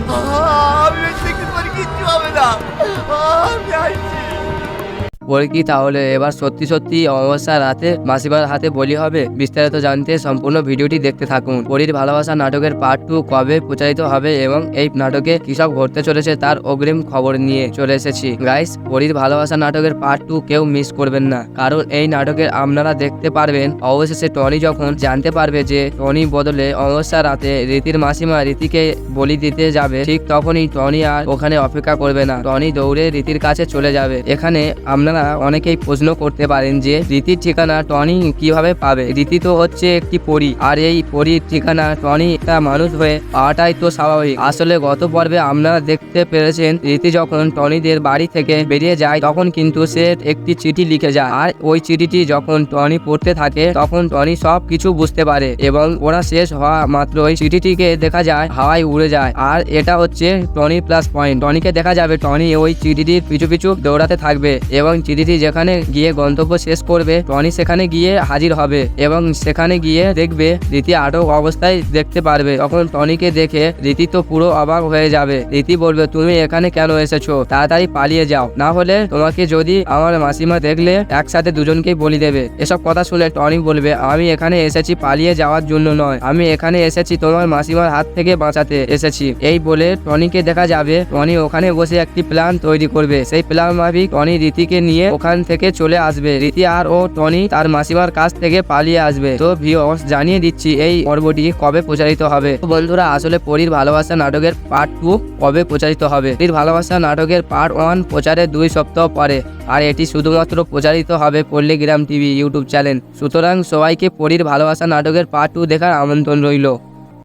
আমি দেখতে পারি, কিচ্ছু হবে না, আমি আসছি। পরি কি তাহলে এবার সত্যি সত্যি অমাবস্যা রাতে মাসিমার হাতে বলি হবে? বিস্তারিত জানতে সম্পূর্ণ ভিডিওটি দেখতে থাকুন। পরীর ভালোবাসা নাটকের পার্ট 2 কবে প্রচারিত হবে এবং এই নাটকে কি সব ঘটতে চলেছে তার অগ্রিম খবর নিয়ে চলে এসেছি। গাইস, পরীর ভালোবাসা নাটকের পার্ট 2 কেউ মিস করবেন না, কারণ এই নাটকের আপনারা দেখতে পারবেন অবশেষে টনি যখন জানতে পারবে যে টনি বদলে অমাবস্যা রাতে রীতির মাসিমা রীতিকে বলি দিতে যাবে, ঠিক তখনই টনি আর ওখানে অপেক্ষা করবে না, টনি দৌড়ে রীতির কাছে চলে যাবে। এখানে আপনারা অনেকেই প্রশ্ন করতে পারেন যে রীতির ঠিকানা টনি কিভাবে পাবে? রীতি তো হচ্ছে একটি পরী, আর এই পরীর ঠিকানা টনি একটা মানুষ হয়ে পাওয়াটাই তো স্বাভাবিক। আসলে গত পর্বে আপনারা দেখতে পেরেছেন রীতি যখন টনিদের বাড়ি থেকে বেরিয়ে যায় তখন কিন্তু সে একটি চিঠি লিখে যায়, আর ওই চিঠিটি যখন টনি পড়তে থাকে তখন টনি সব কিছু বুঝতে পারে এবং ওরা শেষ হওয়া মাত্রই চিঠিটিকে দেখা যায় হাওয়ায় উড়ে যায়। আর এটা হচ্ছে টনি প্লাস পয়েন্ট। টনিকে দেখা যাবে টনি ওই চিঠিটির পিছু পিছু দৌড়াতে থাকবে এবং চিঠিটি যেখানে গিয়ে গন্তব্য শেষ করবে টনি সেখানে গিয়ে হাজির হবে এবং সেখানে গিয়ে দেখবে রীতি আটক অবস্থায় দেখতে পারবে। তখন টনিকে দেখে রীতি তো পুরো অবাক হয়ে যাবে। রীতি বলবে, তুমি এখানে কেন এসেছো? তাড়াতাড়ি পালিয়ে যাও, না হলে তোমাকে যদি আমার মাসিমা দেখলে একসাথে দুজনকেই বলি দেবে। এসব কথা শুনে টনি বলবে, আমি এখানে এসেছি পালিয়ে যাওয়ার জন্য নয়, আমি এখানে এসেছি তোমার মাসিমার হাত থেকে বাঁচাতে এসেছি। এই বলে টনিকে দেখা যাবে টনি ওখানে বসে একটি প্ল্যান তৈরি করবে। সেই প্ল্যান মাফিক টনি রীতিকে নিয়ে ওখান থেকে চলে আসবে। রীতি আর ও টনি তার মাসিমার কাছ থেকে পালিয়ে আসবে। তো ভিউয়ার্স, জানিয়ে দিচ্ছি এই পর্বটি কবে প্রচারিত হবে। তো বন্ধুরা, আসলে পরীর ভালোবাসা নাটকের পার্ট 2 কবে প্রচারিত হবে? পরীর ভালোবাসা নাটকের পার্ট 1 প্রচারের 2 সপ্তাহ পরে, আর এটি শুধুমাত্র প্রচারিত হবে পল্লীগ্রাম টিভি ইউটিউব চ্যানেল। সুতরাং সবাইকে পরীর ভালোবাসা নাটকের পার্ট 2 দেখার আমন্ত্রণ রইল।